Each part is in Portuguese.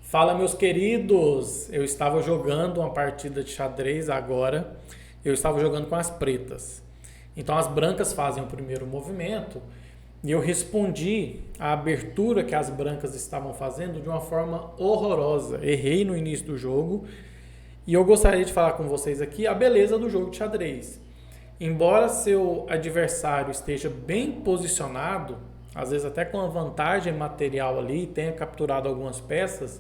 Fala, meus queridos! Eu estava jogando uma partida de xadrez agora. Eu estava jogando com as pretas. Então as brancas fazem o primeiro movimento e eu respondi a abertura que as brancas estavam fazendo de uma forma horrorosa. Errei no início do jogo e eu gostaria de falar com vocês aqui a beleza do jogo de xadrez. Embora seu adversário esteja bem posicionado, às vezes até com uma vantagem material ali, tenha capturado algumas peças,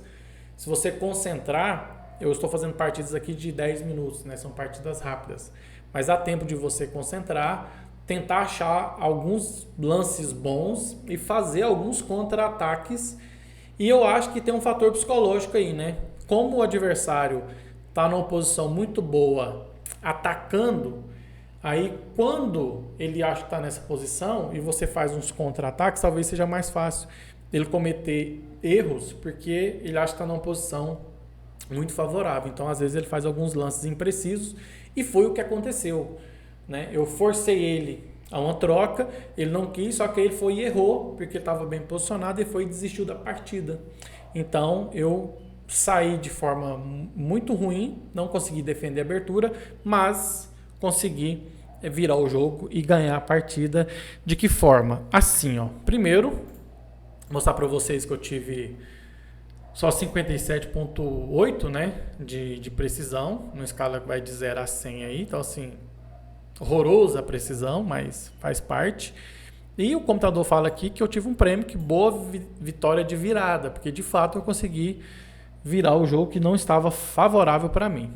se você concentrar, eu estou fazendo partidas aqui de 10 minutos, né? São partidas rápidas. Mas dá tempo de você concentrar, tentar achar alguns lances bons e fazer alguns contra-ataques. E eu acho que tem um fator psicológico aí, né? Como o adversário está numa posição muito boa atacando, aí quando ele acha que está nessa posição e você faz uns contra-ataques, talvez seja mais fácil ele cometer erros, porque ele acha que está numa posição muito favorável. Então, às vezes, ele faz alguns lances imprecisos e foi o que aconteceu, né? Eu forcei ele a uma troca, ele não quis, só que ele foi e errou, porque ele estava bem posicionado e foi e desistiu da partida. Então, eu saí de forma muito ruim, não consegui defender a abertura, mas consegui virar o jogo e ganhar a partida. De que forma? Assim, ó. Primeiro, mostrar para vocês que eu tive só 57,8, né, de precisão, numa escala que vai de 0 a 100 aí, então assim, horrorosa a precisão, mas faz parte. E o computador fala aqui que eu tive um prêmio, que boa vitória de virada, porque de fato eu consegui virar o jogo que não estava favorável para mim.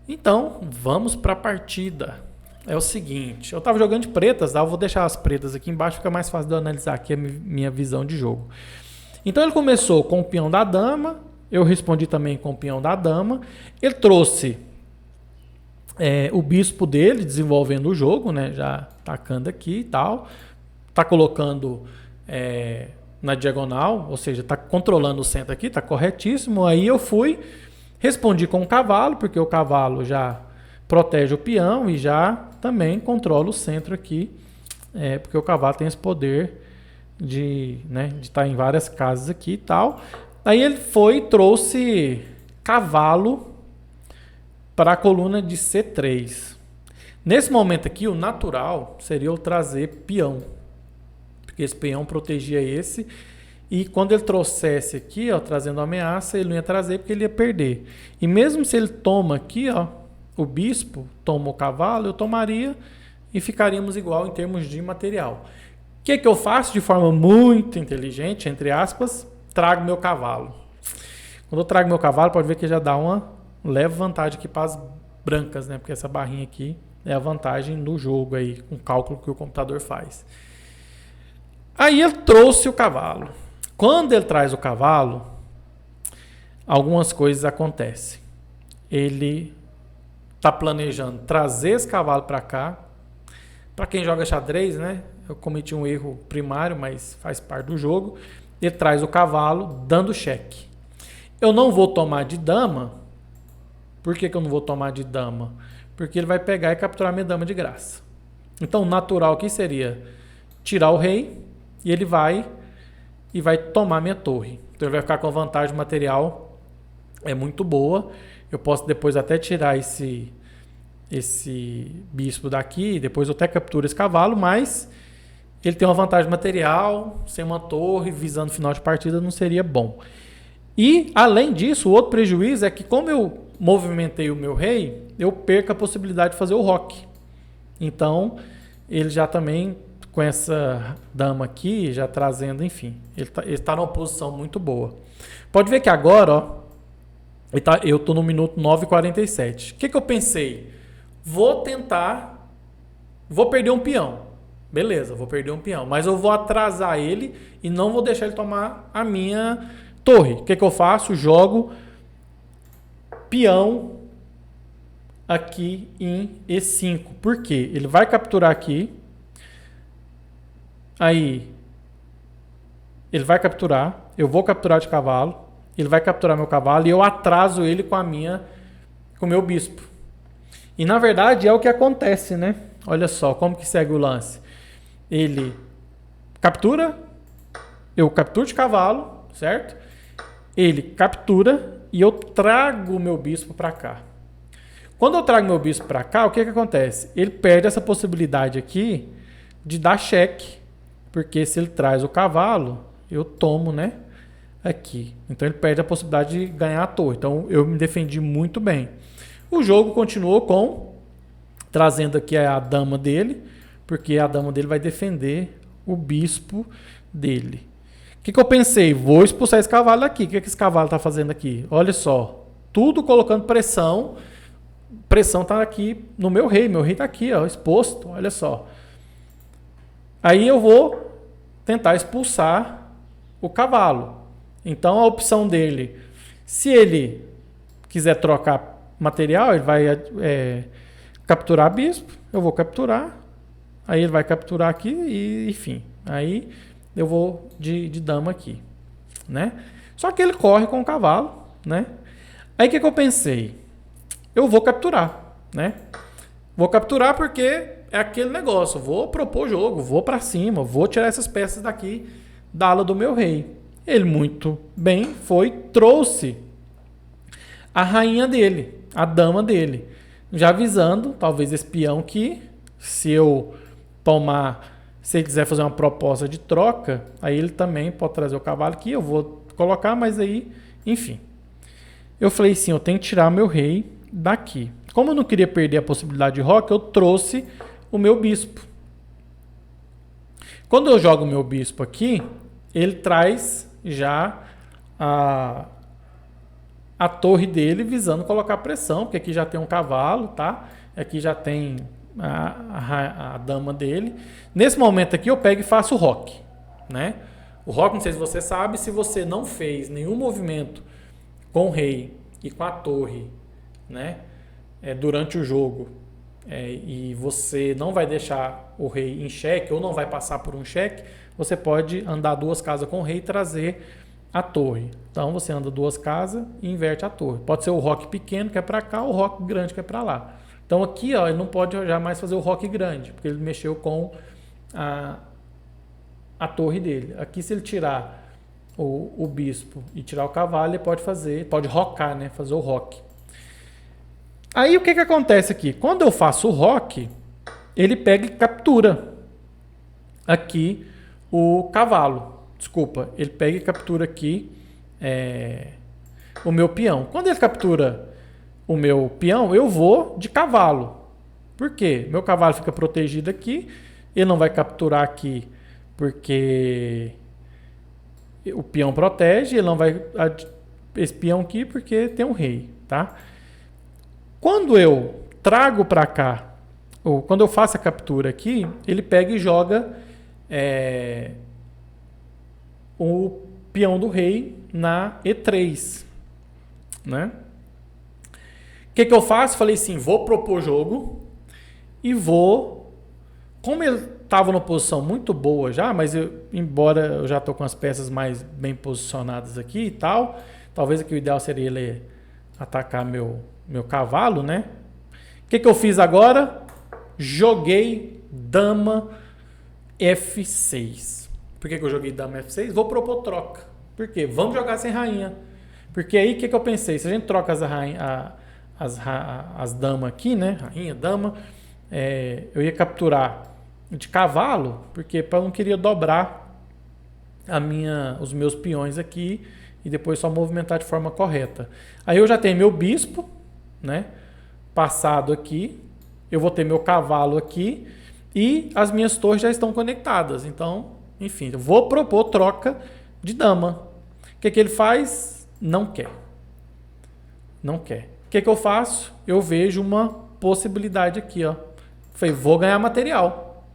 Então, vamos para a partida. É o seguinte, eu estava jogando de pretas, tá? Eu vou deixar as pretas aqui embaixo, fica mais fácil de eu analisar aqui a minha visão de jogo. Então ele começou com o peão da dama, eu respondi também com o peão da dama. Ele trouxe o bispo dele, desenvolvendo o jogo, né? Já atacando aqui e tal. Está colocando na diagonal, ou seja, está controlando o centro aqui, está corretíssimo. Aí eu respondi com o cavalo, porque o cavalo já protege o peão e já também controla o centro aqui, porque o cavalo tem esse poder de estar em várias casas aqui e tal. Aí ele trouxe cavalo para a coluna de C3. Nesse momento aqui, o natural seria eu trazer peão, porque esse peão protegia esse, e quando ele trouxesse aqui, ó, trazendo ameaça, ele não ia trazer porque ele ia perder. E mesmo se ele toma aqui, ó, o bispo toma o cavalo, eu tomaria e ficaríamos igual em termos de material. O que eu faço de forma muito inteligente, entre aspas, trago meu cavalo. Quando eu trago meu cavalo, pode ver que já dá uma leve vantagem aqui para as brancas, né? Porque essa barrinha aqui é a vantagem no jogo aí, com o cálculo que o computador faz. Aí ele trouxe o cavalo. Quando ele traz o cavalo, algumas coisas acontecem. Ele está planejando trazer esse cavalo para cá. Para quem joga xadrez, né? Eu cometi um erro primário, mas faz parte do jogo. Ele traz o cavalo dando cheque. Eu não vou tomar de dama. Por que eu não vou tomar de dama? Porque ele vai pegar e capturar minha dama de graça. Então, o natural aqui seria tirar o rei e ele vai tomar minha torre. Então, ele vai ficar com a vantagem material muito boa. Eu posso depois até tirar esse bispo daqui, depois eu até capturo esse cavalo, mas ele tem uma vantagem material, sem uma torre, visando final de partida, não seria bom. E, além disso, o outro prejuízo é que, como eu movimentei o meu rei, eu perco a possibilidade de fazer o roque. Então, ele já também, com essa dama aqui, já trazendo, enfim, ele está numa posição muito boa. Pode ver que agora, ó, eu estou no minuto 9:47. O que eu pensei? Vou perder um peão. Beleza, vou perder um peão. Mas eu vou atrasar ele e não vou deixar ele tomar a minha torre. O que eu faço? Jogo peão aqui em E5. Por quê? Ele vai capturar aqui. Aí, ele vai capturar. Eu vou capturar de cavalo. Ele vai capturar meu cavalo e eu atraso ele com o meu bispo. E na verdade é o que acontece, né? Olha só como que segue o lance. Ele captura, eu capturo de cavalo, certo? ele captura e eu trago o meu bispo para cá. Quando eu trago meu bispo para cá, o que acontece? Ele perde essa possibilidade aqui de dar cheque, porque se ele traz o cavalo, eu tomo, né? Aqui. Então ele perde a possibilidade de ganhar a torre. Então eu me defendi muito bem. O jogo continuou trazendo aqui a dama dele, porque a dama dele vai defender o bispo dele. O que eu pensei? Vou expulsar esse cavalo daqui. O que esse cavalo está fazendo aqui? Olha só. Tudo colocando pressão. Pressão está aqui no meu rei. Meu rei está aqui, ó, exposto. Olha só. Aí eu vou tentar expulsar o cavalo. Então a opção dele, se ele quiser trocar material, ele vai capturar bispo. Eu vou capturar. Aí ele vai capturar aqui e enfim. Aí eu vou de dama aqui, né? Só que ele corre com o cavalo, né? Aí o que eu pensei? Eu vou capturar, né? Vou capturar porque é aquele negócio. Vou propor jogo, vou para cima, vou tirar essas peças daqui da ala do meu rei. Ele muito bem trouxe a rainha dele, a dama dele, já avisando, talvez esse peão que, se eu tomar, se ele quiser fazer uma proposta de troca, aí ele também pode trazer o cavalo aqui, eu vou colocar, mas aí, enfim. Eu falei sim, eu tenho que tirar meu rei daqui. Como eu não queria perder a possibilidade de roca, eu trouxe o meu bispo. Quando eu jogo o meu bispo aqui, ele traz já a torre dele visando colocar pressão, porque aqui já tem um cavalo, tá? Aqui já tem a dama dele. Nesse momento aqui eu pego e faço o roque, né? O roque, não sei se você sabe, se você não fez nenhum movimento com o rei e com a torre, né? Durante o jogo, e você não vai deixar o rei em xeque ou não vai passar por um xeque, você pode andar 2 casas com o rei e trazer a torre. Então você anda 2 casas e inverte a torre. Pode ser o roque pequeno que é para cá, ou o roque grande que é para lá. Então aqui, ó, ele não pode jamais fazer o roque grande, porque ele mexeu com a torre dele. Aqui, se ele tirar o bispo e tirar o cavalo, ele pode rocar, né? Fazer o roque. Aí o que acontece aqui? Quando eu faço o roque, ele pega e captura aqui o cavalo. Desculpa, ele pega e captura aqui o meu peão. Quando ele captura o meu peão, eu vou de cavalo. Por quê? Meu cavalo fica protegido aqui, ele não vai capturar aqui porque o peão protege, ele não vai esse peão aqui porque tem um rei, tá? Quando eu trago para cá, ou quando eu faço a captura aqui, ele pega e joga o peão do rei na E3, né? O que eu faço? Falei assim, vou propor jogo e vou... Como ele estava numa posição muito boa já, mas embora eu já estou com as peças mais bem posicionadas aqui e tal, talvez aqui o ideal seria ele atacar meu cavalo, né? O que eu fiz agora? Joguei dama F6. Por que eu joguei dama F6? Vou propor troca. Por quê? Vamos jogar sem rainha. Porque aí o que eu pensei? Se a gente troca as damas aqui, né? Rainha, dama, eu ia capturar de cavalo, porque eu não queria dobrar os meus peões aqui e depois só movimentar de forma correta. Aí eu já tenho meu bispo, né? Passado aqui, eu vou ter meu cavalo aqui e as minhas torres já estão conectadas. Então, enfim, eu vou propor troca de dama. O que ele faz? Não quer. Não quer. O que eu faço? Eu vejo uma possibilidade aqui, ó. Falei, vou ganhar material.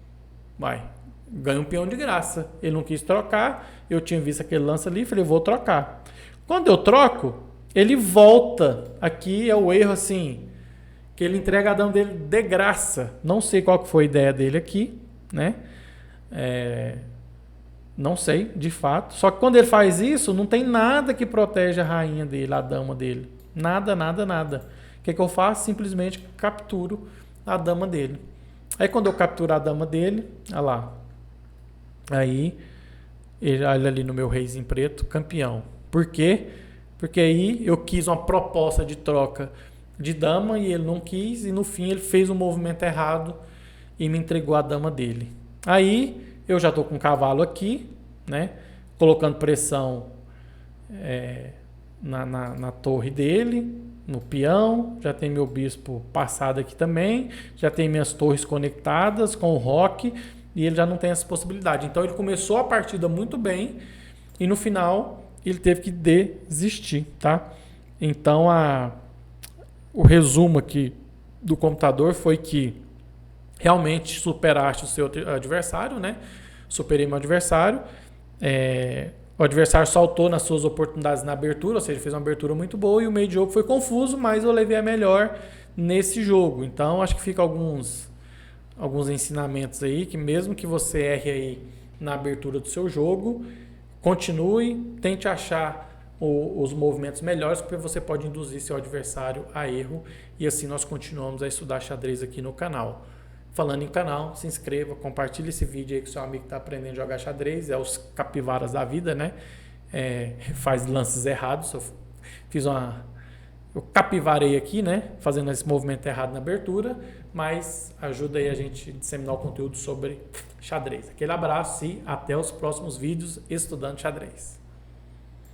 Ganho um peão de graça. Ele não quis trocar, eu tinha visto aquele lance ali, falei, vou trocar. Quando eu troco, ele volta. Aqui é o erro assim, que ele entrega a dama dele de graça. Não sei qual que foi a ideia dele aqui, né? Não sei, de fato. Só que quando ele faz isso, não tem nada que protege a rainha dele, a dama dele. Nada, nada, nada. O que eu faço? Simplesmente capturo a dama dele. Aí quando eu capturar a dama dele, olha lá. Aí, olha ali no meu reizinho preto, campeão. Por quê? porque aí eu quis uma proposta de troca de dama e ele não quis, e no fim ele fez um movimento errado e me entregou a dama dele. Aí eu já estou com o cavalo aqui, né, colocando pressão na torre dele, no peão, já tem meu bispo passado aqui também, já tem minhas torres conectadas com o roque, e ele já não tem essa possibilidade. Então ele começou a partida muito bem e no final ele teve que desistir, tá? Então o resumo aqui do computador foi que realmente superaste o seu adversário, né? Superei meu adversário. O adversário saltou nas suas oportunidades na abertura, ou seja, fez uma abertura muito boa e o meio de jogo foi confuso, mas eu levei a melhor nesse jogo. Então, acho que fica alguns ensinamentos aí, que mesmo que você erre aí na abertura do seu jogo, continue, tente achar os movimentos melhores, porque você pode induzir seu adversário a erro, e assim nós continuamos a estudar xadrez aqui no canal. Falando em canal, se inscreva, compartilhe esse vídeo aí com seu amigo que está aprendendo a jogar xadrez, os capivaras da vida, né? Faz lances errados. Eu capivarei aqui, né? Fazendo esse movimento errado na abertura, mas ajuda aí a gente a disseminar o conteúdo sobre xadrez. Aquele abraço e até os próximos vídeos estudando xadrez.